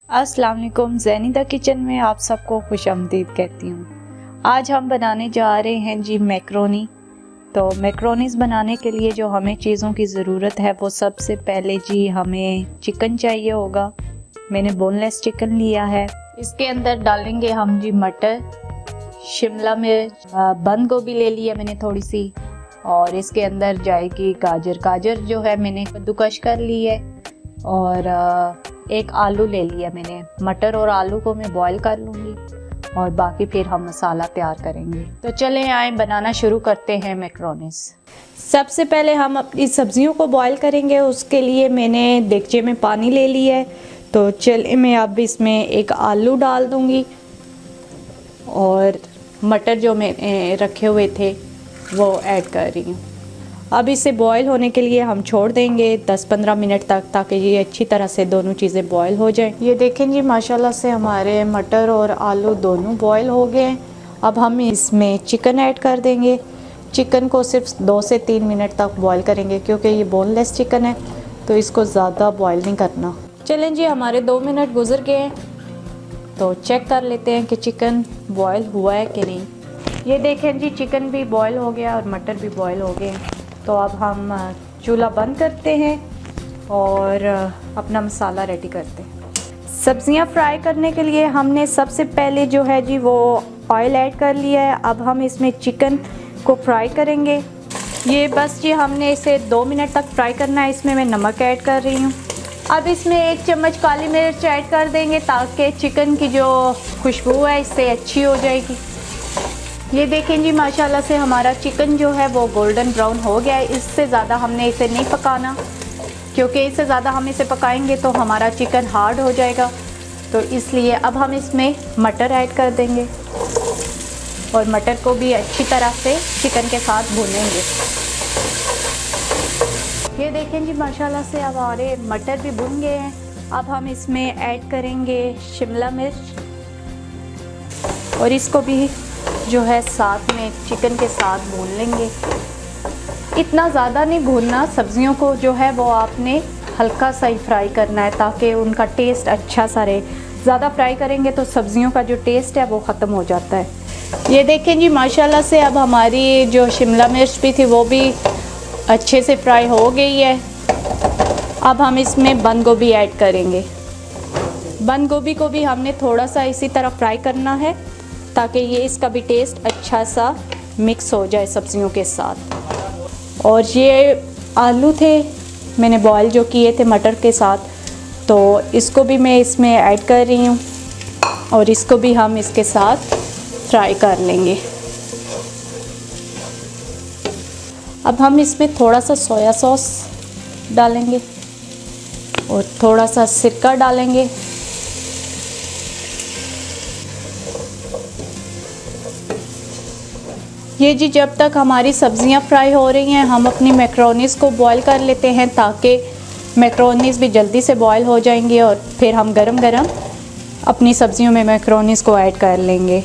अस्सलाम वालेकुम। ज़ैनिदा किचन में आप सबको खुशामदीद कहती हूँ। आज हम बनाने जा रहे हैं जी मैक्रोनी। तो मैक्रोनीस बनाने के लिए जो हमें चीज़ों की ज़रूरत है वो सबसे पहले जी हमें चिकन चाहिए होगा। मैंने बोनलेस चिकन लिया है। इसके अंदर डालेंगे हम जी मटर, शिमला मिर्च, बंद गोभी ले लिया मैंने थोड़ी सी, और इसके अंदर जाएगी गाजर जो है मैंने कद्दूकश कर ली है, और एक आलू ले लिया मैंने। मटर और आलू को मैं बॉईल कर लूँगी और बाकी फिर हम मसाला तैयार करेंगे। तो चलें आए बनाना शुरू करते हैं मैक्रोनीस। सबसे पहले हम अपनी सब्जियों को बॉईल करेंगे। उसके लिए मैंने देगचे में पानी ले लिया है। तो चले मैं अब इसमें एक आलू डाल दूँगी और मटर जो मैंने रखे हुए थे वो ऐड कर रही हूँ। अब इसे बॉईल होने के लिए हम छोड़ देंगे 10-15 मिनट तक, ताकि ये अच्छी तरह से दोनों चीज़ें बॉईल हो जाएं। ये देखें जी माशाल्लाह से हमारे मटर और आलू दोनों बॉईल हो गए हैं। अब हम इसमें चिकन ऐड कर देंगे। चिकन को सिर्फ 2 से 3 मिनट तक बॉईल करेंगे, क्योंकि ये बोनलेस चिकन है तो इसको ज़्यादा बॉईल नहीं करना। चलें जी, हमारे 2 मिनट गुजर गए हैं, तो चेक कर लेते हैं कि चिकन बॉईल हुआ है कि नहीं। ये देखें जी, चिकन भी बॉईल हो गया और मटर भी बॉईल हो गए। तो अब हम चूल्हा बंद करते हैं और अपना मसाला रेडी करते हैं। सब्जियां फ्राई करने के लिए हमने सबसे पहले जो है जी वो ऑयल ऐड कर लिया है। अब हम इसमें चिकन को फ्राई करेंगे। ये बस जी हमने इसे 2 मिनट तक फ्राई करना है। इसमें मैं नमक ऐड कर रही हूँ। अब इसमें 1 चम्मच काली मिर्च ऐड कर देंगे, ताकि चिकन की जो खुशबू है इससे अच्छी हो जाएगी। ये देखें जी माशाल्लाह से हमारा चिकन जो है वो गोल्डन ब्राउन हो गया है। इससे ज़्यादा हमने इसे नहीं पकाना, क्योंकि इससे ज़्यादा हम इसे पकाएंगे तो हमारा चिकन हार्ड हो जाएगा। तो इसलिए अब हम इसमें मटर ऐड कर देंगे और मटर को भी अच्छी तरह से चिकन के साथ भूनेंगे। ये देखें जी माशाल्लाह से अब हमारे मटर भी भुन गए हैं। अब हम इसमें ऐड करेंगे शिमला मिर्च और इसको भी जो है साथ में चिकन के साथ भून लेंगे। इतना ज़्यादा नहीं भूनना, सब्जियों को जो है वो आपने हल्का सा ही फ्राई करना है, ताकि उनका टेस्ट अच्छा सा रहे। ज़्यादा फ्राई करेंगे तो सब्जियों का जो टेस्ट है वो ख़त्म हो जाता है। ये देखें जी माशाल्लाह से अब हमारी जो शिमला मिर्च भी थी वो भी अच्छे से फ्राई हो गई है। अब हम इसमें बंद गोभी ऐड करेंगे। बंद गोभी को भी हमने थोड़ा सा इसी तरह फ्राई करना है, ताकि ये इसका भी टेस्ट अच्छा सा मिक्स हो जाए सब्जियों के साथ। और ये आलू थे मैंने बॉईल जो किए थे मटर के साथ, तो इसको भी मैं इसमें ऐड कर रही हूँ और इसको भी हम इसके साथ फ्राई कर लेंगे। अब हम इसमें थोड़ा सा सोया सॉस डालेंगे और थोड़ा सा सिरका डालेंगे। ये जी जब तक हमारी सब्जियां फ्राई हो रही हैं हम अपनी मैक्रोनीस को बॉईल कर लेते हैं, ताकि मैक्रोनीस भी जल्दी से बॉईल हो जाएंगी और फिर हम गरम गरम अपनी सब्जियों में मैक्रोनीस को ऐड कर लेंगे।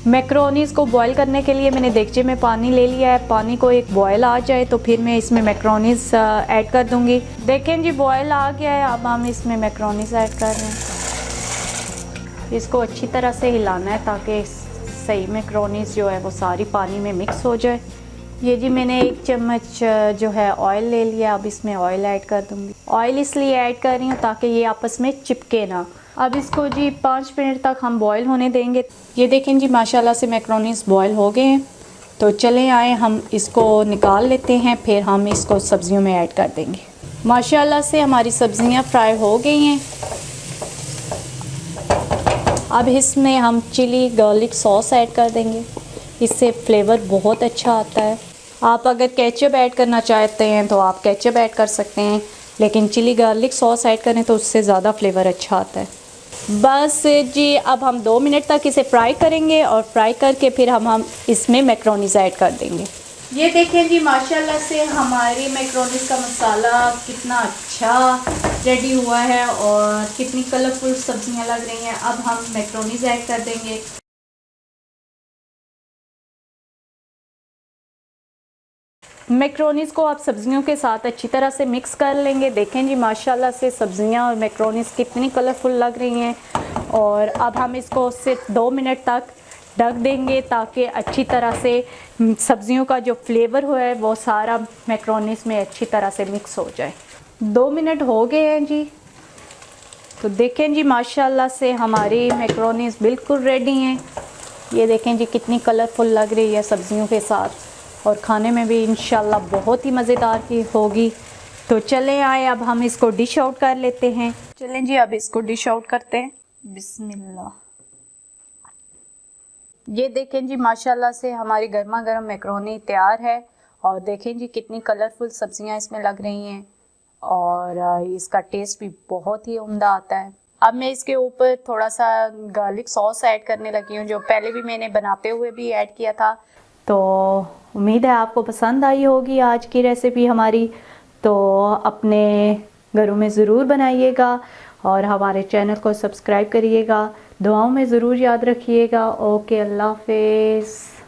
मैक्रोनीस को बॉईल करने के लिए मैंने देगचे में पानी ले लिया है। पानी को एक बॉयल आ जाए तो फिर मैं इसमें मैक्रोनीस ऐड कर दूंगी। देखें जी बॉयल आ गया है। अब हम इसमें मैक्रोनीस ऐड कर रहे हैं। इसको अच्छी तरह से हिलाना है, ताकि सही मैक्रोनीस जो है वो सारी पानी में मिक्स हो जाए। ये जी मैंने 1 चम्मच जो है ऑयल ले लिया। अब इसमें ऑयल ऐड कर दूंगी। ऑयल इसलिए ऐड कर रही हूँ ताकि ये आपस में चिपके ना। अब इसको जी 5 मिनट तक हम बॉईल होने देंगे। ये देखें जी माशाल्लाह से मैक्रोनीस बॉईल हो गए हैं। तो चले आए हम इसको निकाल लेते हैं, फिर हम इसको सब्जियों में ऐड कर देंगे। माशाल्लाह से हमारी सब्जियाँ फ्राई हो गई हैं। अब इसमें हम चिली गार्लिक सॉस ऐड कर देंगे। इससे फ्लेवर बहुत अच्छा आता है। आप अगर केचप ऐड करना चाहते हैं तो आप केचप ऐड कर सकते हैं, लेकिन चिली गार्लिक सॉस ऐड करें तो उससे ज़्यादा फ्लेवर अच्छा आता है। बस जी अब हम 2 मिनट तक इसे फ्राई करेंगे और फ्राई करके फिर हम इसमें मैक्रोनीस ऐड कर देंगे। ये देखें जी माशाल्लाह से हमारी मैक्रोनीस का मसाला कितना अच्छा रेडी हुआ है और कितनी कलरफुल सब्जियां लग रही हैं। अब हम मैक्रोनीस ऐड कर देंगे। मैक्रोनीस को आप सब्जियों के साथ अच्छी तरह से मिक्स कर लेंगे। देखें जी माशाल्लाह से सब्जियां और मैक्रोनीस कितनी कलरफुल लग रही हैं। और अब हम इसको सिर्फ 2 मिनट तक ढक देंगे ताकि अच्छी तरह से सब्जियों का जो फ्लेवर हुआ है वो सारा मैक्रोनीस में अच्छी तरह से मिक्स हो जाए। 2 मिनट हो गए हैं जी। तो देखें जी माशाल्लाह से हमारी मैक्रोनीस बिल्कुल रेडी हैं। ये देखें जी कितनी कलरफुल लग रही है सब्जियों के साथ और खाने में भी इंशाल्लाह बहुत ही मज़ेदार की होगी। तो चलें आए अब हम इसको डिश आउट कर लेते हैं। चलें जी अब इसको डिश आउट करते हैं। बिस्मिल्लाह। ये देखें जी माशाल्लाह से हमारी गर्मा गर्म मैक्रोनी तैयार है और देखें जी कितनी कलरफुल सब्जियां इसमें लग रही हैं और इसका टेस्ट भी बहुत ही उम्दा आता है। अब मैं इसके ऊपर थोड़ा सा गार्लिक सॉस ऐड करने लगी हूँ, जो पहले भी मैंने बनाते हुए भी ऐड किया था। तो उम्मीद है आपको पसंद आई होगी आज की रेसिपी हमारी। तो अपने घरों में ज़रूर बनाइएगा और हमारे चैनल को सब्सक्राइब करिएगा। दुआओं में ज़रूर याद रखिएगा। ओके, अल्लाह हाफ़िज़।